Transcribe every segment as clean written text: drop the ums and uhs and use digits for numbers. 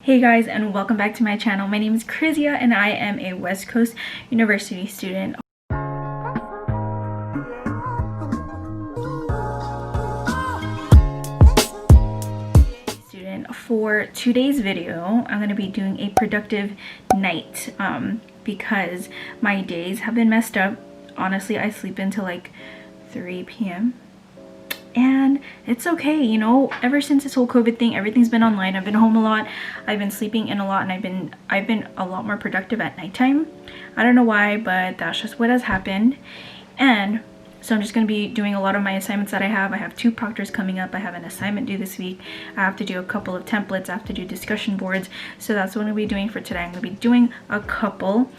Hey guys, and welcome back to my channel. My name is Krizia and I am a West Coast University student. For today's video, I'm going to be doing a productive night because my days have been messed up. Honestly, I sleep until like 3 p.m. and it's okay, you know. Ever since this whole COVID thing, everything's been online. I've been home a lot, I've been sleeping in a lot, and I've been a lot more productive at nighttime. I don't know why, but that's just what has happened. And so I'm just going to be doing a lot of my assignments that I have. I have 2 proctors coming up. I have an assignment due this week. I have to do a couple of templates. I have to do discussion boards. So that's what I'm going to be doing for today. I'm going to be doing a couple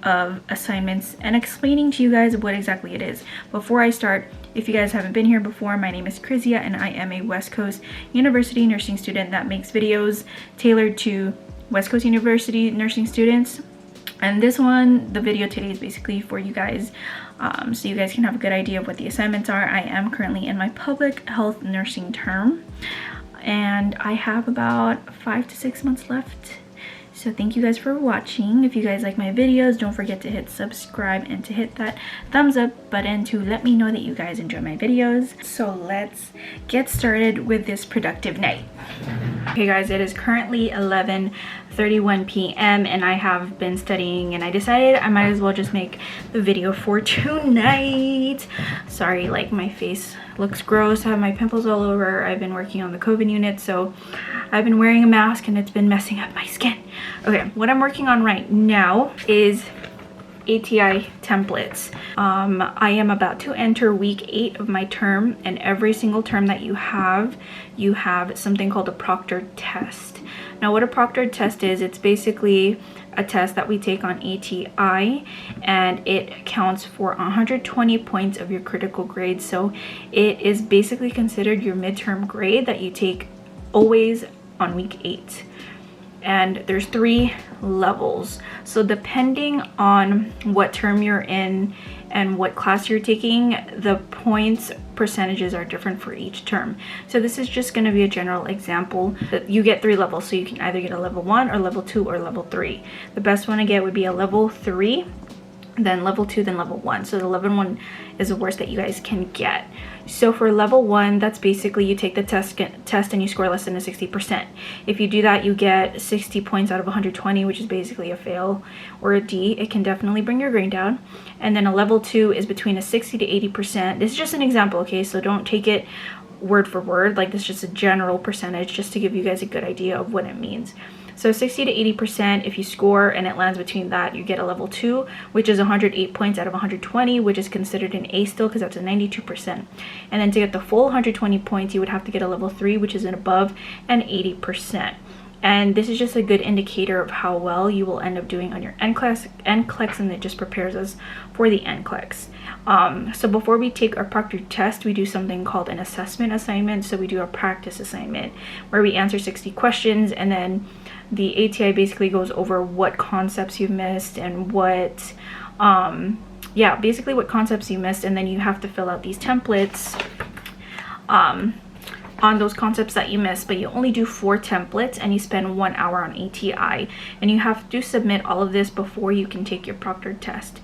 of assignments and explaining to you guys what exactly it is. Before I start, if you guys haven't been here before, my name is Krizia and I am a West Coast University nursing student that makes videos tailored to West Coast University nursing students. And this one, the video today, is basically for you guys, so you guys can have a good idea of what the assignments are. I am currently in my public health nursing term and I have about 5 to 6 months left. So thank you guys for watching. If you guys like my videos, don't forget to hit subscribe and to hit that thumbs up button to let me know that you guys enjoy my videos. So let's get started with this productive night. Okay guys, it is currently 11:31 p.m. and I have been studying and I decided I might as well just make the video for tonight. Sorry, like my face looks gross. I have my pimples all over. I've been working on the COVID unit, so I've been wearing a mask and it's been messing up my skin. Okay, what I'm working on right now is ATI templates. I am about to enter week 8 of my term, and every single term that you have something called a proctored test. Now what a proctored test is, it's basically a test that we take on ATI and it counts for 120 points of your critical grade. So it is basically considered your midterm grade that you take always on week 8. And there's 3 levels, so depending on what term you're in and what class you're taking, the points percentages are different for each term. So this is just going to be a general example that you get 3 levels, so you can either get a level 1 or level 2 or level 3. The best one to get would be a level 3, then level 2, then level 1. So the level 1 is the worst that you guys can get. So for level 1, that's basically you take the test and you score less than a 60%. If you do that, you get 60 points out of 120, which is basically a fail or a D. It can definitely bring your grade down. And then a level 2 is between a 60 to 80%. This is just an example, okay? So don't take it word for word. Like, this is just a general percentage just to give you guys a good idea of what it means. So 60 to 80%, if you score and it lands between that, you get a level 2, which is 108 points out of 120, which is considered an A still because that's a 92%. And then to get the full 120 points, you would have to get a level 3, which is an above an 80%. And this is just a good indicator of how well you will end up doing on your NCLEX, and it just prepares us for the NCLEX. So before we take our proctored test, we do something called an assessment assignment. So we do a practice assignment where we answer 60 questions, and then the ATI basically goes over what concepts you've missed and what, basically what concepts you missed, and then you have to fill out these templates on those concepts that you missed. But you only do 4 templates and you spend 1 hour on ATI, and you have to submit all of this before you can take your proctored test.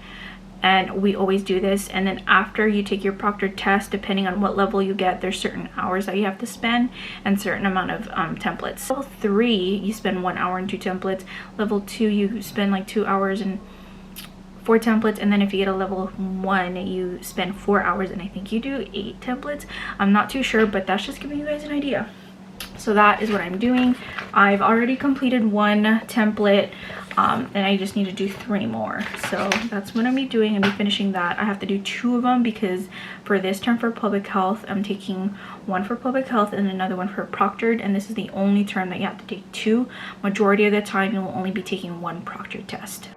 And we always do this. And then after you take your proctored test, depending on what level you get, there's certain hours that you have to spend and certain amount of templates. Level 3, you spend 1 hour and 2 templates. Level 2, you spend like 2 hours and 4 templates. And then if you get a level 1, you spend 4 hours and I think you do 8 templates. I'm not too sure, but that's just giving you guys an idea. So that is what I'm doing. I've already completed 1 template, and I just need to do 3 more. So that's what I'm be doing. I'm be finishing that. I have to do 2 of them because for this term for public health, I'm taking 1 for public health and another one for proctored, and this is the only term that you have to take 2. Majority of the time, you will only be taking 1 proctored test.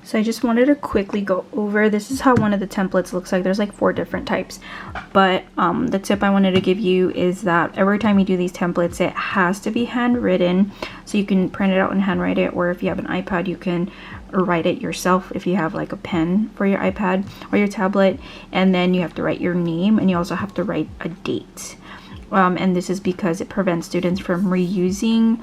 So I just wanted to quickly go over, this is how one of the templates looks like. There's like 4 different types, but the tip I wanted to give you is that every time you do these templates, it has to be handwritten. So you can print it out and handwrite it, or if you have an iPad, you can write it yourself if you have like a pen for your iPad or your tablet, and then you have to write your name, and you also have to write a date. And this is because it prevents students from reusing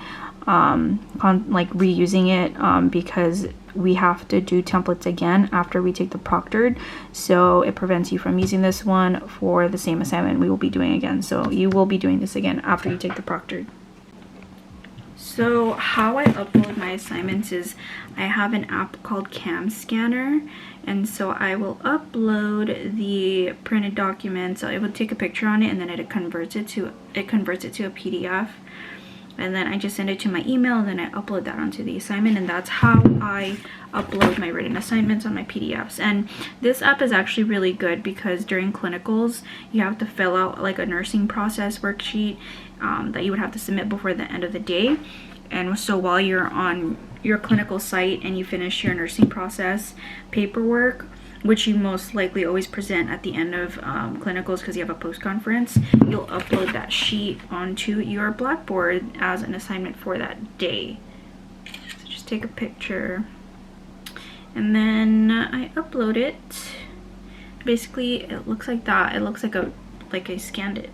it, because we have to do templates again after we take the proctored, so it prevents you from using this one for the same assignment we will be doing again. So you will be doing this again after you take the proctored. So how I upload my assignments is I have an app called Cam Scanner, and so I will upload the printed document. So it will take a picture on it, and then it converts it to a PDF, and then I just send it to my email, and then I upload that onto the assignment. And that's how I upload my written assignments on my PDFs. And this app is actually really good because during clinicals you have to fill out like a nursing process worksheet that you would have to submit before the end of the day. And so while you're on your clinical site and you finish your nursing process paperwork, which you most likely always present at the end of clinicals because you have a post-conference, you'll upload that sheet onto your Blackboard as an assignment for that day. So just take a picture, and then I upload it. Basically, it looks like that. It looks like I scanned it.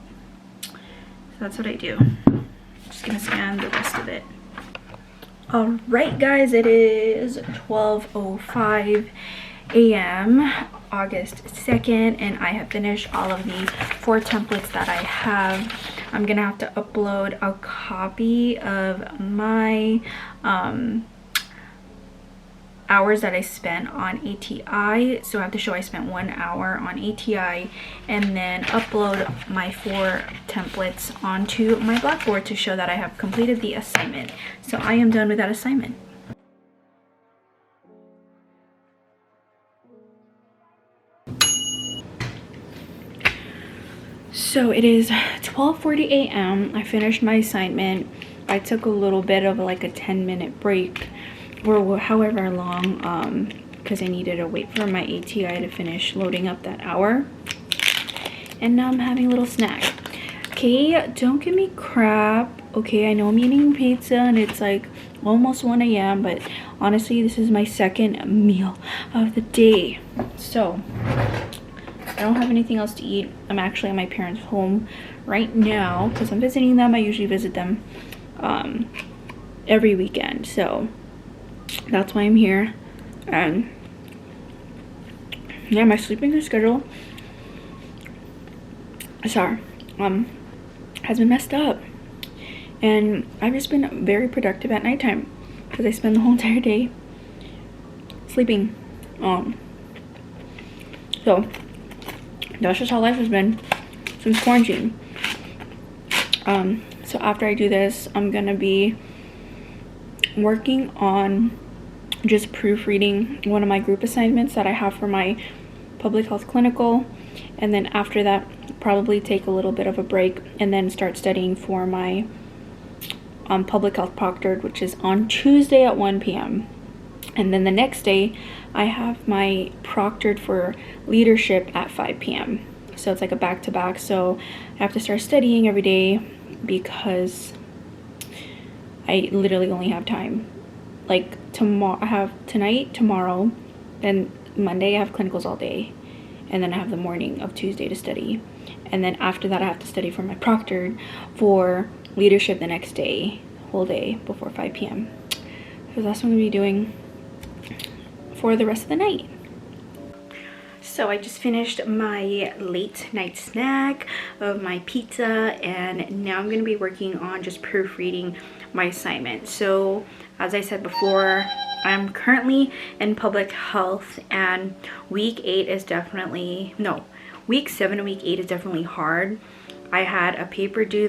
So that's what I do. I'm just gonna scan the rest of it. All right, guys, it is 12:05 a.m. August 2nd, and I have finished all of the 4 templates that I have. I'm gonna have to upload a copy of my hours that I spent on ATI, so I have to show I spent 1 hour on ATI, and then upload my 4 templates onto my Blackboard to show that I have completed the assignment. So I am done with that assignment. So it is 12:40 a.m. I finished my assignment. I took a little bit of like a 10-minute break, or however long, because I needed to wait for my ATI to finish loading up that hour. And now I'm having a little snack. Okay, don't give me crap. Okay, I know I'm eating pizza and it's like almost 1 a.m., but honestly, this is my second meal of the day. So I don't have anything else to eat. I'm actually at my parents' home right now because I'm visiting them. I usually visit them every weekend, so that's why I'm here. And yeah, my sleeping schedule, has been messed up, and I've just been very productive at nighttime because I spend the whole entire day sleeping. So that's just how life has been since quarantine. So after I do this, I'm gonna be working on just proofreading one of my group assignments that I have for my public health clinical, and then after that probably take a little bit of a break and then start studying for my public health proctored, which is on Tuesday at 1 p.m. and then the next day I have my proctored for leadership at 5 p.m. so it's like a back-to-back. So I have to start studying every day because I literally only have time. Like tomorrow, I have tonight, tomorrow, and Monday I have clinicals all day, and then I have the morning of Tuesday to study, and then after that I have to study for my proctored for leadership the next day, whole day before 5 p.m. So that's what I'm gonna be doing for the rest of the night. So I just finished my late night snack of my pizza, and now I'm going to be working on just proofreading my assignment. So as I said before, I'm currently in public health, and week 7 and week 8 is definitely hard. I had a paper due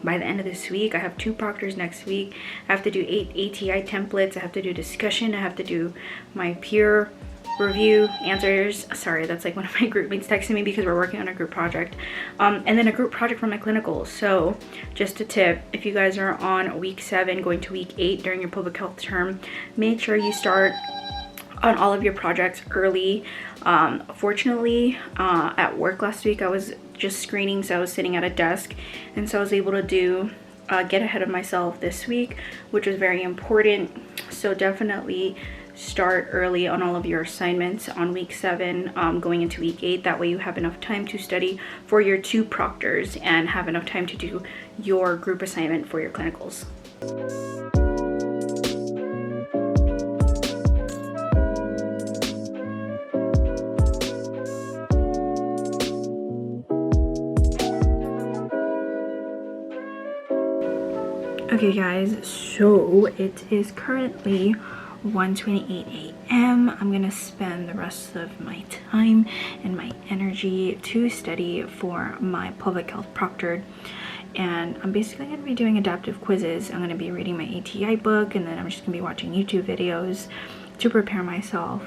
by the end of this week. I have 2 proctors next week. I have to do 8 ATI templates. I have to do discussion. I have to do my peer review answers. Sorry, that's like one of my group mates texting me because we're working on a group project, and then a group project for my clinical. So just a tip, if you guys are on week 7 going to week 8 during your public health term, make sure you start on all of your projects early. Fortunately, at work last week I was just screening, so I was sitting at a desk, and so I was able to get ahead of myself this week, which was very important. So definitely start early on all of your assignments on week 7, going into week 8. That way you have enough time to study for your 2 proctors and have enough time to do your group assignment for your clinicals. Okay guys, so it is currently 1:28 a.m. I'm gonna spend the rest of my time and my energy to study for my public health proctored, and I'm basically gonna be doing adaptive quizzes. I'm gonna be reading my ATI book, and then I'm just gonna be watching YouTube videos to prepare myself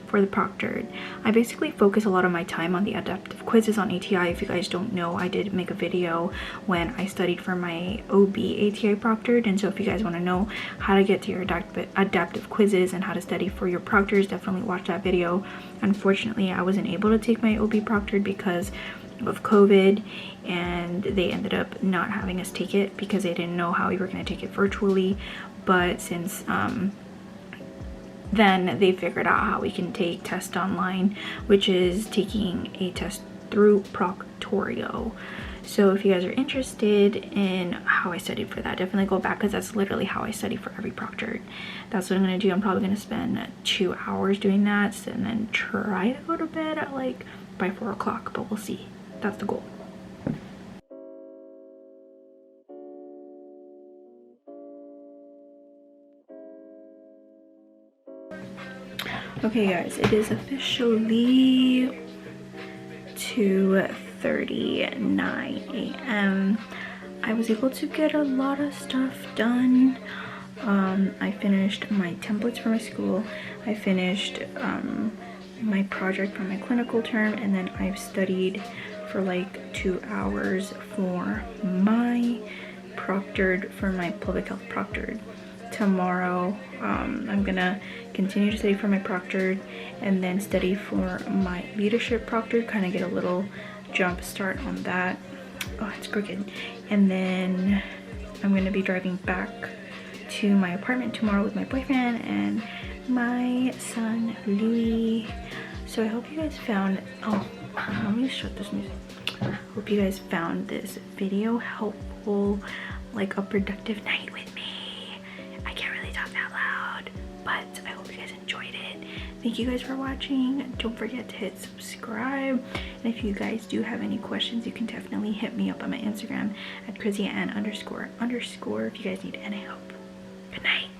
for the proctored. I basically focus a lot of my time on the adaptive quizzes on ATI. If you guys don't know, I did make a video when I studied for my OB ATI proctored, and so if you guys want to know how to get to your adaptive quizzes and how to study for your proctors, definitely watch that video. Unfortunately, I wasn't able to take my OB proctored because of COVID, and they ended up not having us take it because they didn't know how we were going to take it virtually. But since then they figured out how we can take test online, which is taking a test through Proctorio. So if you guys are interested in how I studied for that, definitely go back, because that's literally how I study for every proctored. That's what I'm going to do. I'm probably going to spend 2 hours doing that and then try to go to bed at like by 4 o'clock, but we'll see. That's the goal. Okay guys, it is officially 2:39 a.m. I was able to get a lot of stuff done. I finished my templates for my school. I finished my project for my clinical term, and then I've studied for like 2 hours for my proctored, for my public health proctored. Tomorrow I'm gonna continue to study for my proctored and then study for my leadership proctored, kind of get a little jump start on that. Oh, it's crooked. And then I'm gonna be driving back to my apartment tomorrow with my boyfriend and my son Louis. So I hope you guys found, oh, let me shut this music. Hope you guys found this video helpful, like a productive night with me. I can't really talk that loud, but I hope you guys enjoyed it. Thank you guys for watching. Don't forget to hit subscribe, and if you guys do have any questions, you can definitely hit me up on my Instagram at crazyann__ if you guys need any help. Good night.